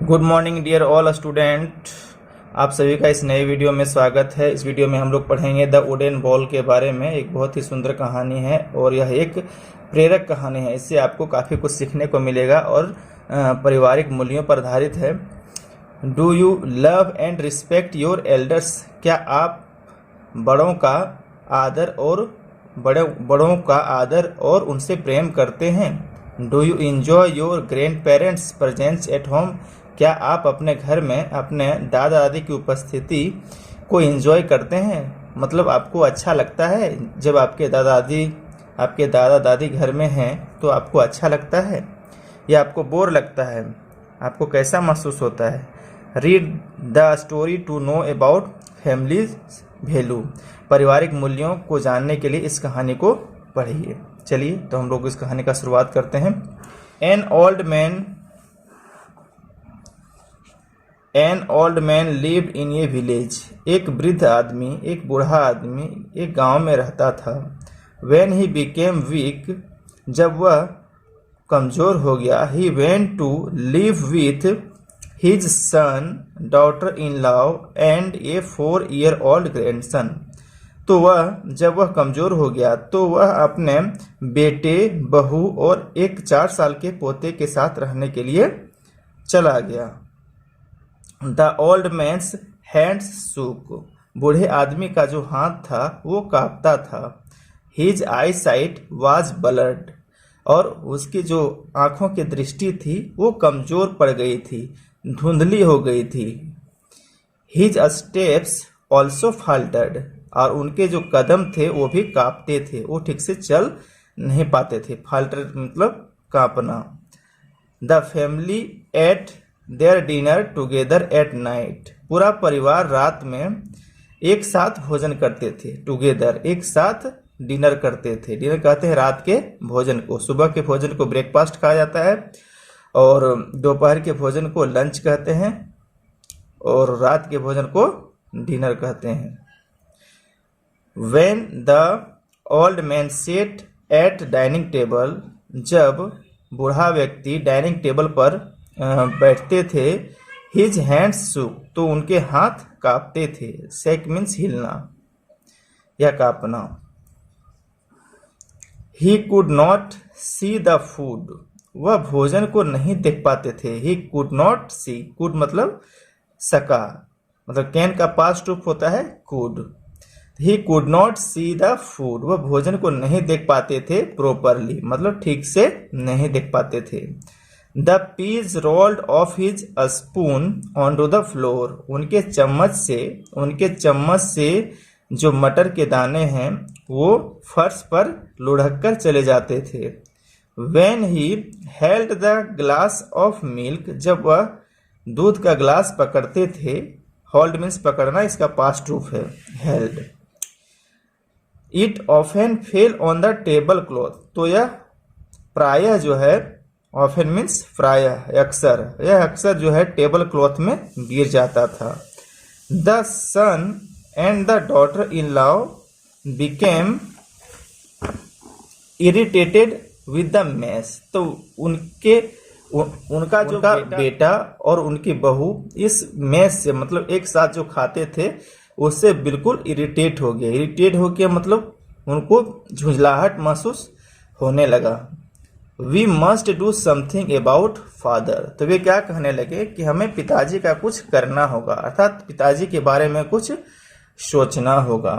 Good morning dear all student. आप सभी का इस नए वीडियो में स्वागत है। इस वीडियो में हम लोग पढ़ेंगे द वुडन बॉल के बारे में। एक बहुत ही सुंदर कहानी है और यह एक प्रेरक कहानी है। इससे आपको काफ़ी कुछ सीखने को मिलेगा और पारिवारिक मूल्यों पर आधारित है। Do you love and respect your elders? क्या आप बड़ों का आदर और उनसे प्रेम करते हैं? Do you enjoy your grand parents presence at home? क्या आप अपने घर में अपने दादा दादी की उपस्थिति को एंजॉय करते हैं? मतलब आपको अच्छा लगता है जब आपके दादा दादी घर में हैं तो आपको अच्छा लगता है या आपको बोर लगता है? आपको कैसा महसूस होता है? Read the story to know about families value. पारिवारिक मूल्यों को जानने के लिए इस कहानी को पढ़िए। चलिए तो हम लोग इस कहानी का शुरुआत करते हैं। An old man lived in A village. एक बूढ़ा आदमी एक गांव में रहता था। व्हेन ही बिकेम वीक, जब वह कमजोर हो गया, he went to live with his son, daughter in law and a 4-year-old grandson. जब वह कमजोर हो गया तो वह अपने बेटे, बहू और एक 4 साल के पोते के साथ रहने के लिए चला गया। The old man's hands shook. बूढ़े आदमी का जो हाथ था वो कांपता था। His eyesight was blurred, और उसकी जो आंखों की दृष्टि थी वो कमजोर पड़ गई थी, धुंधली हो गई थी। हिज स्टेप्स ऑल्सो फाल्टर्ड, और उनके जो कदम थे वो भी कांपते थे, वो ठीक से चल नहीं पाते थे। फाल्टर मतलब कांपना। The family ate their dinner together at night. पूरा परिवार रात में एक साथ भोजन करते थे। टुगेदर एक साथ डिनर करते थे। डिनर कहते हैं रात के भोजन को। सुबह के भोजन को ब्रेकफास्ट कहा जाता है और दोपहर के भोजन को लंच कहते हैं और रात के भोजन को डिनर कहते हैं। When the old man sat at dining table, जब बूढ़ा व्यक्ति डाइनिंग टेबल पर बैठते थे, हिज हैंड्स shook, तो उनके हाथ कांपते थे। शेक मीन्स हिलना या कांपना। He could not see the food, वह भोजन को नहीं देख पाते थे। He could not see, could मतलब सका, मतलब कैन का पास्ट रूप होता है could। He could not see the food, वह भोजन को नहीं देख पाते थे। properly मतलब ठीक से नहीं देख पाते थे। The peas rolled off his spoon onto the floor, उनके चम्मच से जो मटर के दाने हैं वो फर्श पर लुढ़क कर चले जाते थे। When he held the glass of milk, जब वह दूध का ग्लास पकड़ते थे, hold मीन्स पकड़ना, इसका पास्ट रूप है held। It often fell on the table cloth, तो यह प्रायः जो है, often मीन्स प्रायः, यह अक्सर जो है टेबल क्लॉथ में गिर जाता था। The son and the daughter-in-law became irritated with the mess, तो उनका जो बेटा और उनकी बहू इस मेस से मतलब एक साथ जो खाते थे उससे बिल्कुल इरिटेट हो गया मतलब उनको झुंझलाहट महसूस होने लगा। We must do something about father, तो वे क्या कहने लगे कि हमें पिताजी का कुछ करना होगा, अर्थात पिताजी के बारे में कुछ सोचना होगा।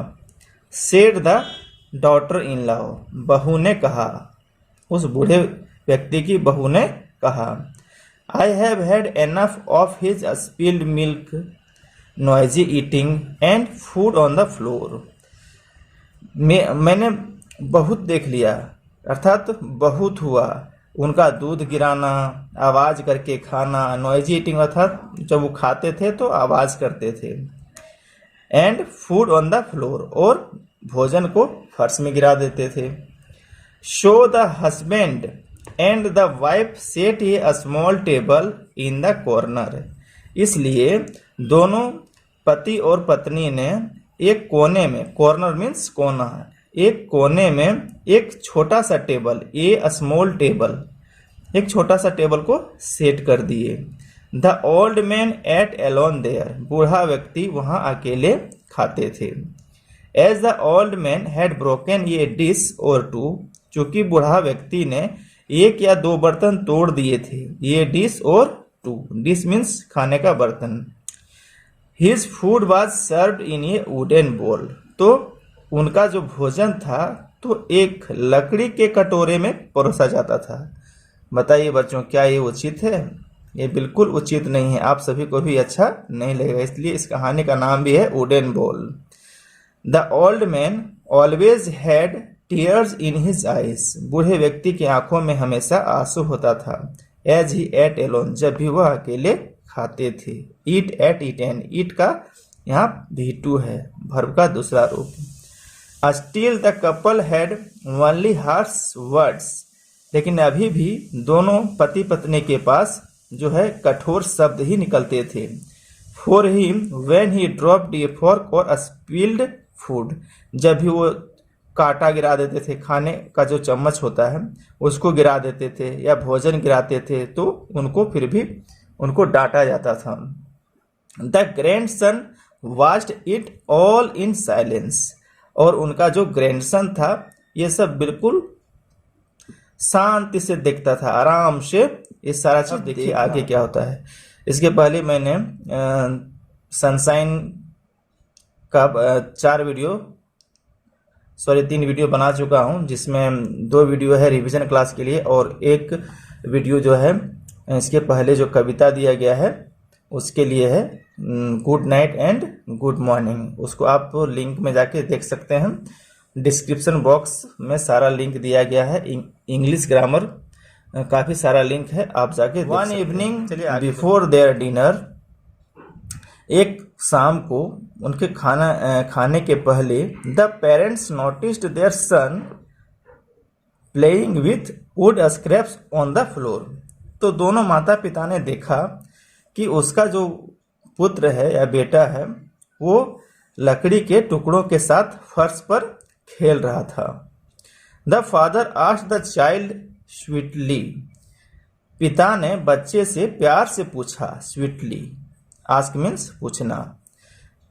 Said the daughter in law, बहू ने कहा, उस बूढ़े व्यक्ति की बहू ने कहा। I have had enough of his spilled milk, noisy eating and food on the floor. मैंने बहुत देख लिया, अर्थात बहुत हुआ, उनका दूध गिराना, आवाज करके खाना, नॉइजी ईटिंग अर्थात जब वो खाते थे तो आवाज करते थे, and food on the floor, और भोजन को फर्श में गिरा देते थे। Show the husband and the wife set A small table in the corner, इसलिए दोनों पति और पत्नी ने एक कोने में, कॉर्नर मीन्स कोना, एक कोने में एक छोटा सा टेबल, ए स्मॉल टेबल, एक छोटा सा टेबल को सेट कर दिए। The old man ate alone there, बूढ़ा व्यक्ति वहां अकेले खाते थे। As the old man had broken ये डिश और टू, चूंकि बूढ़ा व्यक्ति ने एक या दो बर्तन तोड़ दिए थे। ये dish or to, dish means खाने का बर्तन। His food was served in A wooden बोल, तो उनका जो भोजन था तो एक लकड़ी के कटोरे में परोसा जाता था। बताइए बच्चों, क्या ये उचित है? ये बिल्कुल उचित नहीं है, आप सभी को भी अच्छा नहीं लगेगा, इसलिए इस कहानी का नाम भी है वुडन बोल। The old man always had tears in his eyes, बूढ़े व्यक्ति की आंखों में हमेशा आंसू होता था। एज ही एट एलोन, जब भी वह अकेले खाते थे। ईट एट ईटेन, ईट का यहाँ V2 है, वर्ब का दूसरा रूप। Still the couple had only harsh words, लेकिन अभी भी दोनों पति पत्नी के पास जो है कठोर शब्द ही निकलते थे। For him when he dropped A fork और स्पिल्ड फूड, जब भी वो कांटा गिरा देते थे, खाने का जो चम्मच होता है उसको गिरा देते थे या भोजन गिराते थे, तो उनको फिर भी उनको डांटा जाता था। The grandson watched it all in silence, और उनका जो ग्रैंडसन था ये सब बिल्कुल शांति से देखता था, आराम से ये सारा चीज। देखिए आगे क्या होता है। इसके पहले मैंने सनशाइन का 3 वीडियो बना चुका हूं, जिसमें 2 वीडियो है रिवीजन क्लास के लिए और एक वीडियो जो है इसके पहले जो कविता दिया गया है उसके लिए है, good night and good morning. उसको आप लिंक में जाके देख सकते हैं, डिस्क्रिप्शन बॉक्स में सारा लिंक दिया गया है। इंग्लिश ग्रामर काफ़ी सारा लिंक है, आप जाके one evening before their dinner, एक शाम को उनके खाने के पहले, the parents noticed their son playing with wood scraps on the floor, तो दोनों माता पिता ने देखा कि उसका जो पुत्र है या बेटा है वो लकड़ी के टुकड़ों के साथ फर्श पर खेल रहा था। The father asked the child sweetly, पिता ने बच्चे से प्यार से पूछा। स्वीटली, आस्क मीन्स पूछना।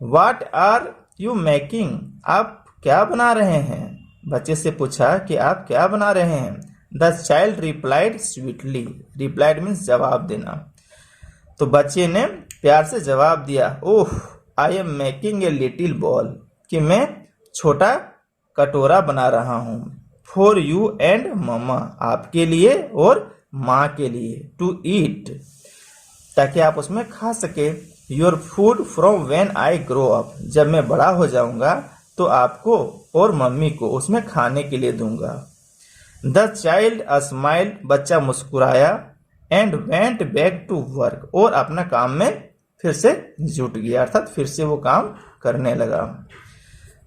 व्हाट आर यू मेकिंग, आप क्या बना रहे हैं? बच्चे से पूछा कि आप क्या बना रहे हैं। The child replied sweetly, replied means जवाब देना, तो बच्चे ने प्यार से जवाब दिया, oh I am making a little ball, कि मैं छोटा कटोरा बना रहा हूँ। फॉर यू एंड मम्मा, आपके लिए और माँ के लिए। टू ईट, ताकि आप उसमें खा सके। Your food from when I grow up, जब मैं बड़ा हो जाऊंगा तो आपको और मम्मी को उसमें खाने के लिए दूंगा। द चाइल्ड स्माइल्ड, बच्चा मुस्कुराया। And went back to work, और अपना काम में फिर से जुट गया, अर्थात फिर से वो काम करने लगा।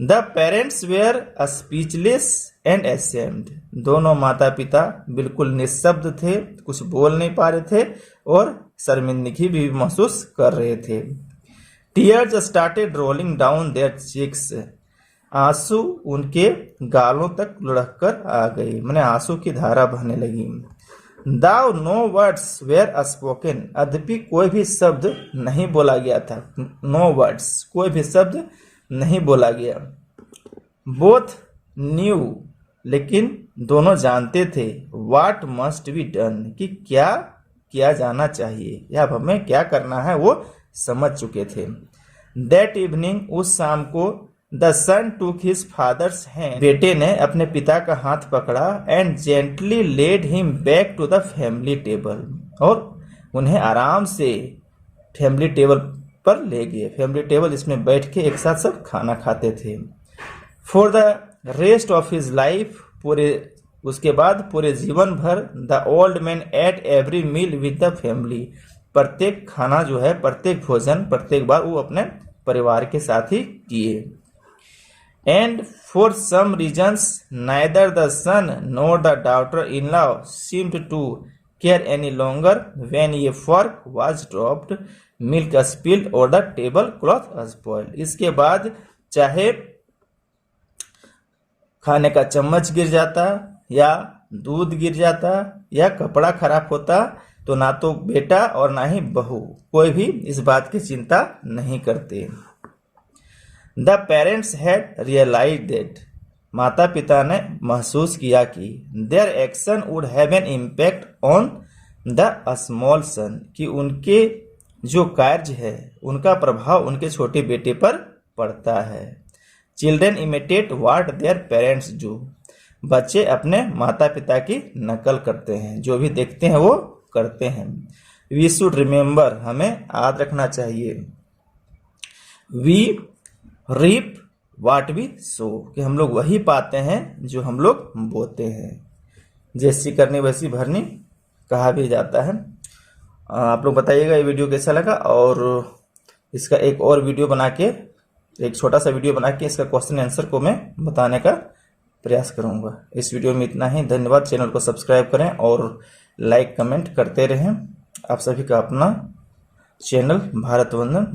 The parents were speechless and ashamed, दोनों माता पिता बिल्कुल निःशब्द थे, कुछ बोल नहीं पा रहे थे और शर्मिंदगी भी महसूस कर रहे थे। Tears started rolling down their cheeks, आंसू उनके गालों तक लुढ़क कर आ गई, माने आंसू की धारा बहने लगी। दाउ नो वर्ड्स वेयर स्पोकन, अद्यपि कोई भी शब्द नहीं बोला गया था। नो वर्ड्स, कोई भी शब्द नहीं बोला गया। बोथ न्यू, लेकिन दोनों जानते थे। व्हाट मस्ट बी डन, कि क्या किया जाना चाहिए या हमें क्या करना है वो समझ चुके थे। दैट इवनिंग, उस शाम को, द सन टूक हिज फादर्स हैंड, बेटे ने अपने पिता का हाथ पकड़ा। And gently led him back to the family table, और उन्हें आराम से फैमिली टेबल पर ले गए। फैमिली टेबल, इसमें बैठ के एक साथ सब खाना खाते थे। For the rest of his life, उसके बाद पूरे जीवन भर, the old man ate every meal with the family, प्रत्येक खाना जो है, प्रत्येक भोजन, प्रत्येक बार वो अपने परिवार के साथ ही किए। And for some reasons, neither the son nor the daughter-in-law seemed to care any longer when a fork was dropped, milk spilled, or the tablecloth spoiled. इसके बाद चाहे खाने का चम्मच गिर जाता या दूध गिर जाता या कपड़ा खराब होता, तो ना तो बेटा और ना ही बहू, कोई भी इस बात की चिंता नहीं करते। The parents had realise that, माता पिता ने महसूस किया कि their action would have an impact on the small son, कि उनके जो कार्य है उनका प्रभाव उनके छोटे बेटे पर पड़ता है। Children imitate what their parents do, बच्चे अपने माता पिता की नकल करते हैं, जो भी देखते हैं वो करते हैं। वी शुड रिमेंबर, हमें याद रखना चाहिए, वी रीप व्हाट वी सो, कि हम लोग वही पाते हैं जो हम लोग बोते हैं। जैसी करनी वैसी भरनी कहा भी जाता है। आप लोग बताइएगा ये वीडियो कैसा लगा, और इसका एक और वीडियो बना के, एक छोटा सा वीडियो बना के इसका क्वेश्चन आंसर को मैं बताने का प्रयास करूंगा। इस वीडियो में इतना ही। धन्यवाद। चैनल को सब्सक्राइब करें और लाइक कमेंट करते रहें। आप सभी का अपना चैनल भारत वंदन।